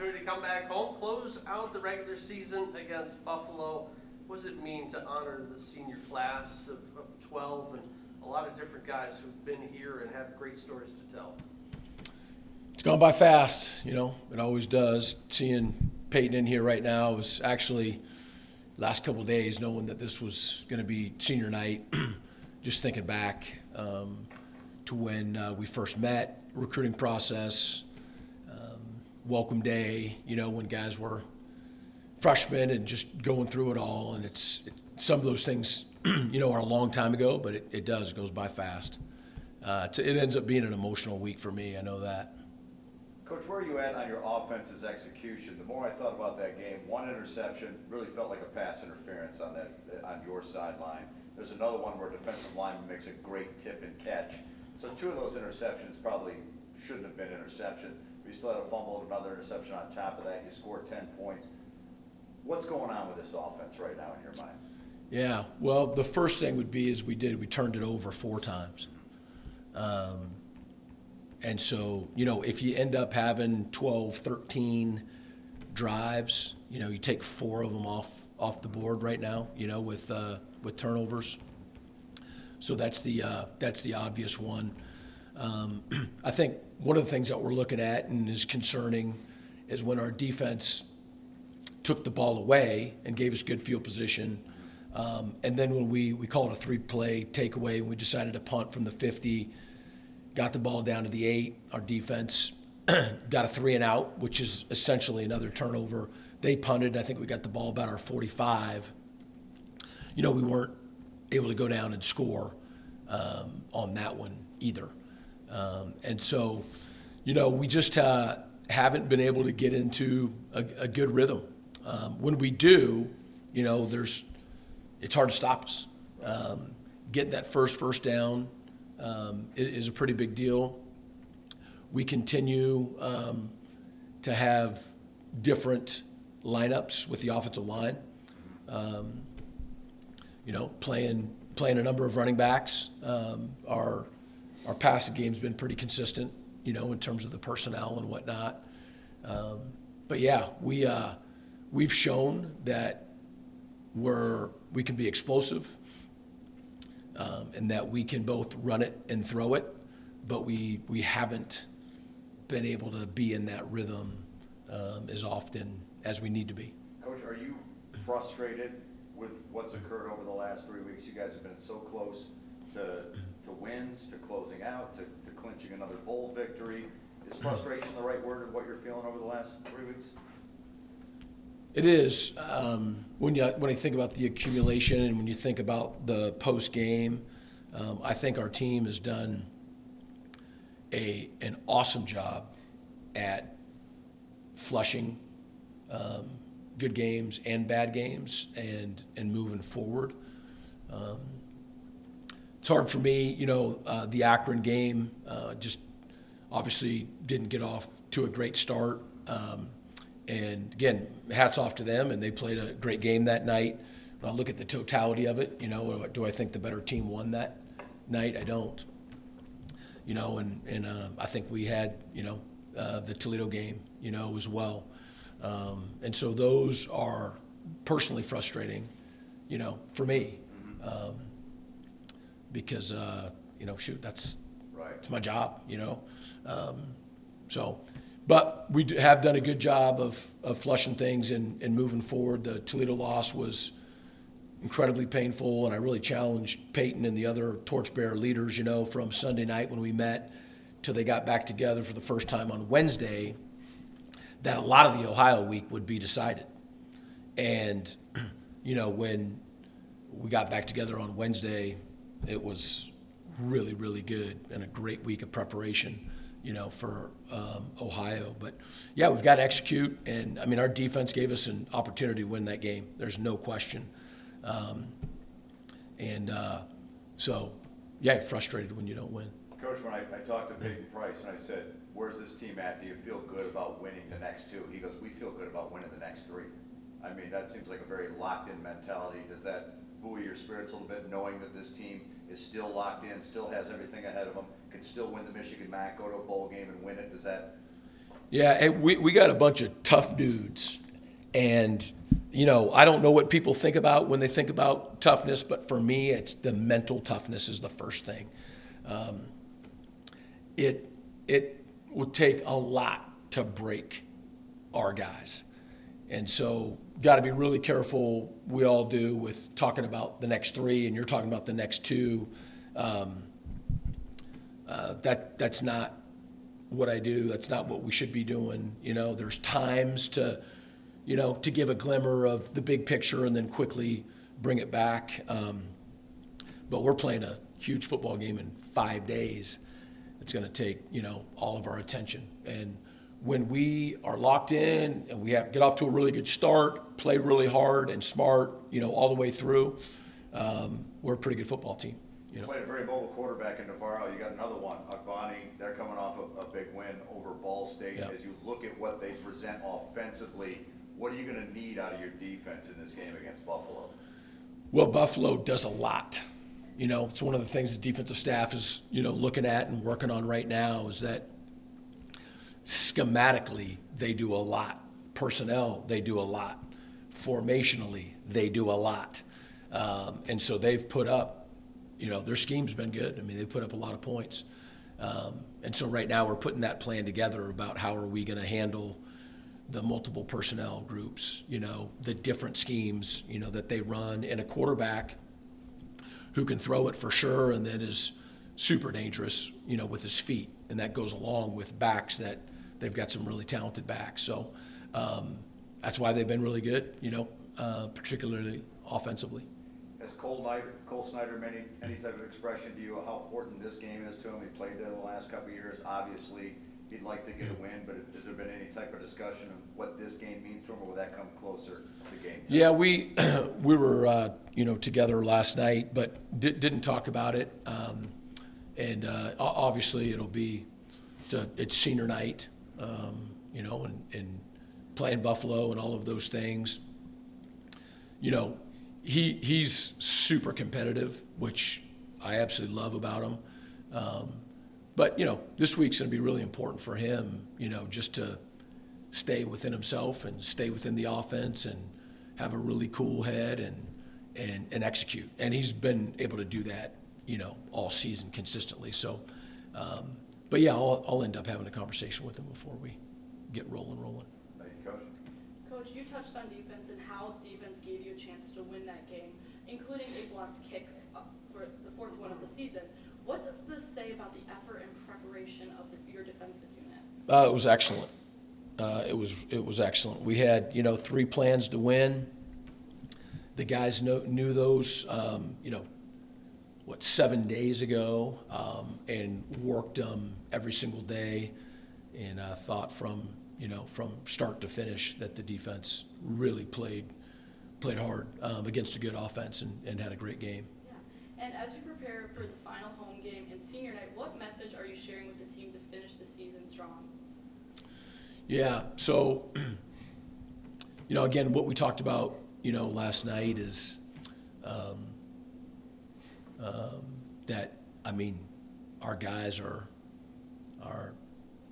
opportunity to come back home, close out the regular season against Buffalo. What does it mean to honor the senior class of 12 and a lot of different guys who've been here and have great stories to tell? It's gone by fast, it always does. Seeing Peyton in here right now was actually last couple of days, knowing that this was going to be senior night, just thinking back to when we first met, recruiting process, welcome day, when guys were freshmen and just going through it all. And it's some of those things, are a long time ago, but it goes by fast. It ends up being an emotional week for me, I know that. Coach, where are you at on your offense's execution? The more I thought about that game, one interception really felt like a pass interference on your sideline. There's another one where a defensive lineman makes a great tip and catch. So two of those interceptions probably shouldn't have been interception. But you still had a fumble, another interception on top of that. You scored 10 points. What's going on with this offense right now in your mind? Yeah, well, the first thing would be we turned it over 4 times. And so, if you end up having 12, 13 drives, you take 4 of them off the board right now, with turnovers. So that's the obvious one. I think one of the things that we're looking at and is concerning is when our defense took the ball away and gave us good field position. And then when we called a 3-play takeaway and we decided to punt from the 50, got the ball down to the 8, our defense got a 3 and out, which is essentially another turnover. They punted. I think we got the ball about our 45. We weren't able to go down and score on that one either. And so, we just haven't been able to get into a good rhythm. When we do, it's hard to stop us. Getting that first down is a pretty big deal. We continue to have different lineups with the offensive line. Playing a number of running backs. Our passing game's been pretty consistent, in terms of the personnel and whatnot. But yeah, we've shown that we can be explosive, and that we can both run it and throw it, but we haven't been able to be in that rhythm as often as we need to be. Coach, are you frustrated with what's occurred over the last 3 weeks? You guys have been so close to wins, to closing out, to clinching another bowl victory. Is frustration the right word of what you're feeling over the last 3 weeks? It is. When I think about the accumulation and when you think about the post game, I think our team has done an awesome job at flushing good games and bad games and moving forward. It's hard for me, the Akron game just obviously didn't get off to a great start. And again, hats off to them, and they played a great game that night. When I look at the totality of it, do I think the better team won that night? I don't. And I think we had, the Toledo game, as well. And so those are personally frustrating, for me. Because, that's my job, But we have done a good job of flushing things and moving forward. The Toledo loss was incredibly painful, and I really challenged Peyton and the other torchbearer leaders, from Sunday night when we met till they got back together for the first time on Wednesday, that a lot of the Ohio week would be decided. And, when we got back together on Wednesday, it was really, really good and a great week of preparation, for Ohio. But, yeah, we've got to execute. And, our defense gave us an opportunity to win that game. There's no question. So, yeah, frustrated when you don't win. Coach, when I talked to Peyton Price and I said, where's this team at? Do you feel good about winning the next 2? He goes, we feel good about winning the next 3. That seems like a very locked-in mentality. Does that buoy your spirits a little bit, knowing that this team is still locked in, still has everything ahead of them, can still win the Michigan MAC, go to a bowl game and win it? Does that Yeah, and we got a bunch of tough dudes. And, you know, I don't know what people think about when they think about toughness, but for me, it's the mental toughness is the first thing. It will take a lot to break our guys. And so got to be really careful, we all do, with talking about the next three, and you're talking about the next two. That's not what I do. That's not what we should be doing. You know, there's times to give a glimmer of the big picture and then quickly bring it back. But we're playing a huge football game in 5 days. It's going to take, all of our attention. And when we are locked in and we have to get off to a really good start, play really hard and smart, all the way through, we're a pretty good football team. You played a very mobile quarterback in Navarro. You got another one, Akbani. They're coming off a big win over Ball State. Yep. As you look at what they present offensively, what are you going to need out of your defense in this game against Buffalo? Well, Buffalo does a lot. It's one of the things the defensive staff is, looking at and working on right now is that schematically they do a lot. Personnel, they do a lot. Formationally, they do a lot. And so they've put up, their scheme's been good. I mean, they put up a lot of points. And so right now we're putting that plan together about how are we going to handle the multiple personnel groups, the different schemes, that they run, and a quarterback who can throw it for sure and then is super dangerous, with his feet. And that goes along with backs that they've got some really talented backs. So that's why they've been really good, particularly offensively. Has Cole Snyder made any type of expression to you of how important this game is to him? He played there the last couple of years. Obviously, he'd like to get a win, but has there been any type of discussion of what this game means to him, or will that come closer to game time? Yeah, we were together last night, but didn't talk about it. And obviously, it's senior night, and playing Buffalo and all of those things. He's super competitive, which I absolutely love about him. But, this week's going to be really important for him, just to stay within himself and stay within the offense and have a really cool head and execute. And he's been able to do that, all season consistently. So, but yeah, I'll end up having a conversation with him before we get rolling. Thank you, Coach. Coach, you touched on defense and how defense gave you a chance to win that game, including a blocked kick for the fourth one of the season. What does this say about the effort and preparation of your defensive unit? It was excellent. It was excellent. We had 3 plans to win. The guys knew those 7 days ago, and worked them every single day. And I thought from start to finish that the defense really played hard against a good offense and had a great game. Yeah. And as you prepare for the final home game and senior night, what message are you sharing with the team to finish the season strong? Yeah. So, again, what we talked about, last night is that, our guys are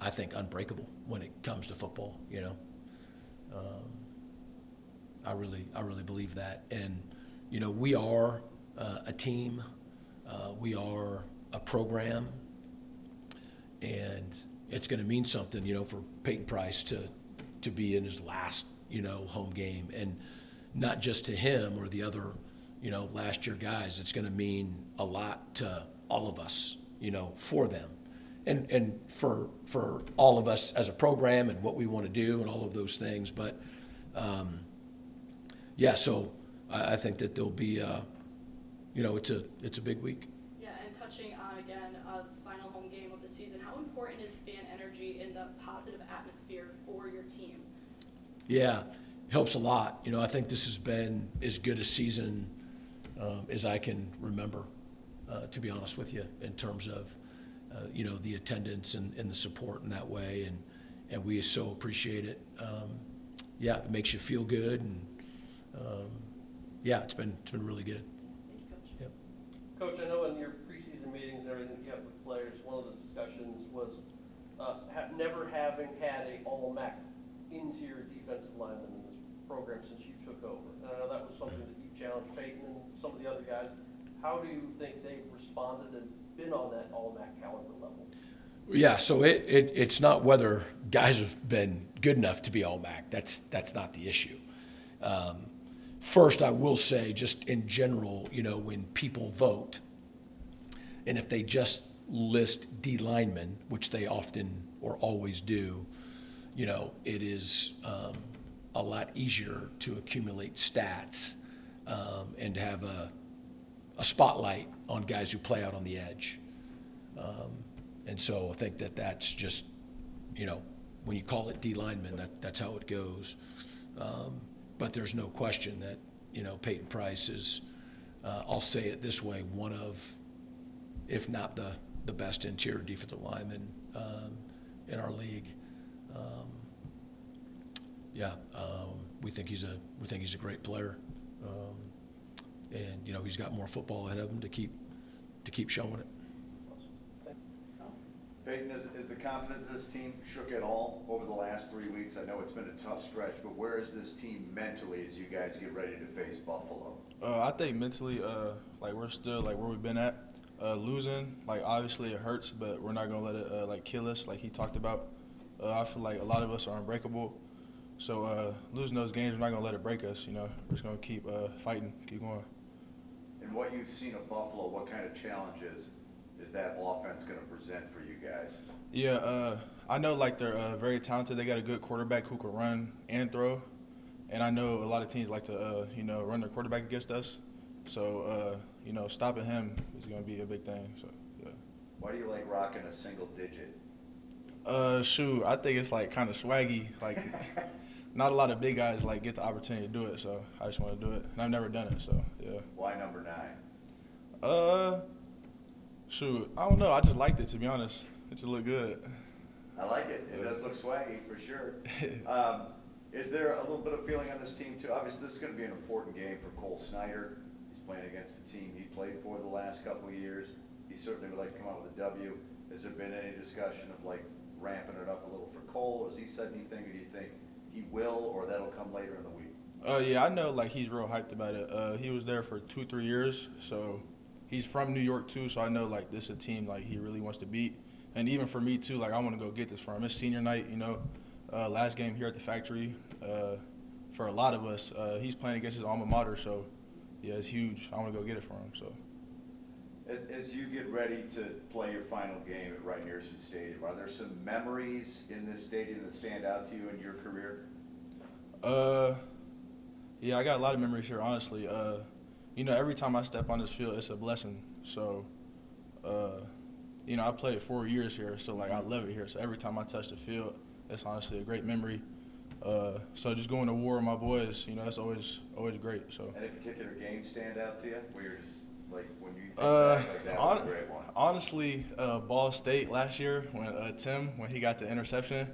I think unbreakable when it comes to football. I really believe that, and we are a team, we are a program, and it's going to mean something, for Peyton Price to be in his last home game, and not just to him or the other last year guys. It's going to mean a lot to all of us, for them. And for all of us as a program and what we want to do and all of those things. But, so I think that there'll be, it's a big week. Yeah, and touching on, again, the final home game of the season, how important is fan energy in the positive atmosphere for your team? Yeah, helps a lot. I think this has been as good a season as I can remember, to be honest with you, in terms of, the attendance and the support in that way, and we so appreciate it. It makes you feel good, and it's been really good. Thank you, Coach. Yep. Coach, I know in your preseason meetings and everything you have with players, one of the discussions was never having had a all-MAC interior defensive lineman in this program since you took over. And I know that was something that you challenged Peyton and some of the other guys. How do you think they've responded and been on that all-MAC caliber level? Yeah, so it's not whether guys have been good enough to be all-MAC. That's not the issue. First, I will say, just in general, when people vote, and if they just list D linemen, which they often or always do, it is a lot easier to accumulate stats and to have a spotlight on guys who play out on the edge. And so I think that's just, when you call it D lineman, that's how it goes. But there's no question that, Peyton Price is, I'll say it this way, one of, if not the best interior defensive lineman in our league. We think he's a great player, and he's got more football ahead of him to keep showing it. Peyton, is the confidence of this team shook at all over the last 3 weeks? I know it's been a tough stretch, but where is this team mentally as you guys get ready to face Buffalo? I think mentally, we're still where we've been at. Losing, obviously it hurts, but we're not gonna let it kill us, like he talked about. I feel like a lot of us are unbreakable, so losing those games, we're not gonna let it break us. We're just gonna keep fighting, keep going. And what you've seen of Buffalo, what kind of challenges is that offense going to present for you guys? Yeah, I know they're very talented. They got a good quarterback who can run and throw, and I know a lot of teams like to run their quarterback against us. So stopping him is going to be a big thing. So yeah. Why do you like rocking a single digit? Shoot, I think it's kind of swaggy. Not a lot of big guys get the opportunity to do it, so I just want to do it, and I've never done it. So yeah. Why number 9? Shoot, I don't know. I just liked it, to be honest. It just looked good. I like it. It does look swaggy for sure. Is there a little bit of feeling on this team too? Obviously, this is going to be an important game for Cole Snyder. He's playing against a team he played for the last couple of years. He certainly would like to come out with a W. Has there been any discussion of ramping it up a little for Cole? Has he said anything, or do you think he will, or that'll come later in the week? Yeah, I know he's real hyped about it. He was there for 2-3 years, so he's from New York too, so I know this is a team he really wants to beat. And even for me too, I want to go get this for him. It's senior night, last game here at the factory. For a lot of us, he's playing against his alma mater, so yeah, it's huge. I want to go get it for him. So as you get ready to play your final game at Rynearson Stadium, are there some memories in this stadium that stand out to you in your career? Yeah, I got a lot of memories here, honestly. Every time I step on this field, it's a blessing. So, I played 4 years here, so I love it here. So every time I touch the field, it's honestly a great memory. So just going to war with my boys, that's always great. So. Any particular game stand out to you? Where you're just when you think back that was a great one. Honestly, Ball State last year when Tim he got the interception,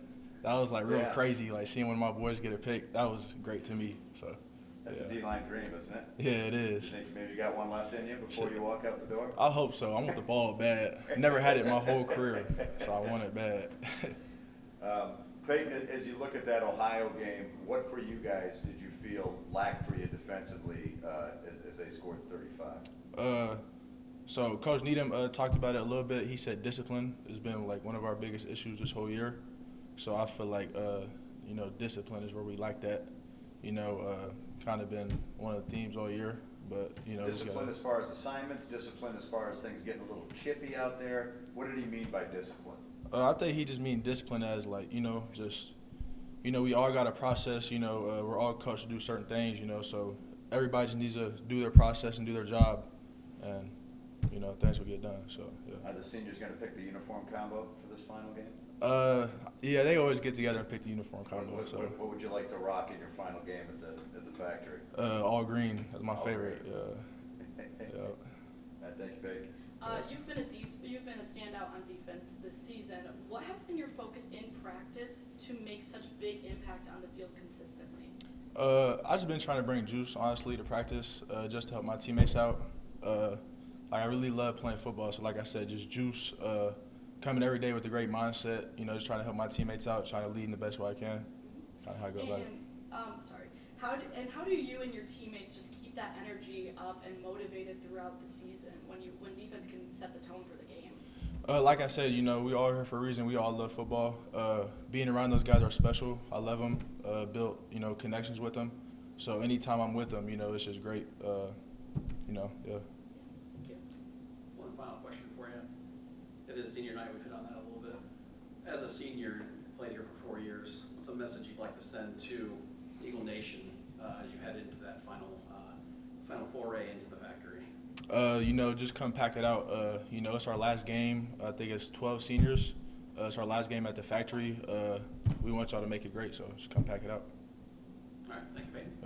that was real crazy. Seeing one of my boys get a pick, that was great to me. So. That's a D-line dream, isn't it? Yeah, it is. You think maybe you got one left in you before you walk out the door? I hope so. I want the ball bad. Never had it my whole career, so I want it bad. Peyton, as you look at that Ohio game, what for you guys did you feel lacked for you defensively as they scored 35? So Coach Needham talked about it a little bit. He said discipline has been one of our biggest issues this whole year. So I feel discipline is where we lack that. Kind of been one of the themes all year, but discipline as far as assignments, discipline as far as things getting a little chippy out there. What did he mean by discipline? I think he just mean discipline as we all got a process. We're all coached to do certain things. So everybody just needs to do their process and do their job, and things will get done. So yeah. Are the seniors going to pick the uniform combo for this final game? Yeah, they always get together and pick the uniform combo. What would you like to rock in your final game at the factory? All green. That's my all favorite. Green. Yeah. Thank you, Peyton. You've been a standout on defense this season. What has been your focus in practice to make such big impact on the field consistently? I've just been trying to bring juice, honestly, to practice, just to help my teammates out. I really love playing football, so like I said, just juice, coming every day with a great mindset, you know, just trying to help my teammates out, trying to lead in the best way I can. Kind of how I go about it. Sorry. How do you and your teammates just keep that energy up and motivated throughout the season when defense can set the tone for the game? Like I said, you know, we all here for a reason. We all love football. Being around those guys are special. I love them. Built, you know, connections with them. So anytime I'm with them, you know, it's just great. You know, yeah. Thank you. One final question for you. It is senior night. We've hit on that a little bit. As a senior, played here for 4 years. What's a message you'd like to send to Eagle Nation as you head into that final foray into the factory? You know, just come pack it out. You know, it's our last game. I think it's 12 seniors. It's our last game at the factory. We want y'all to make it great, so just come pack it out. All right. Thank you, Peyton.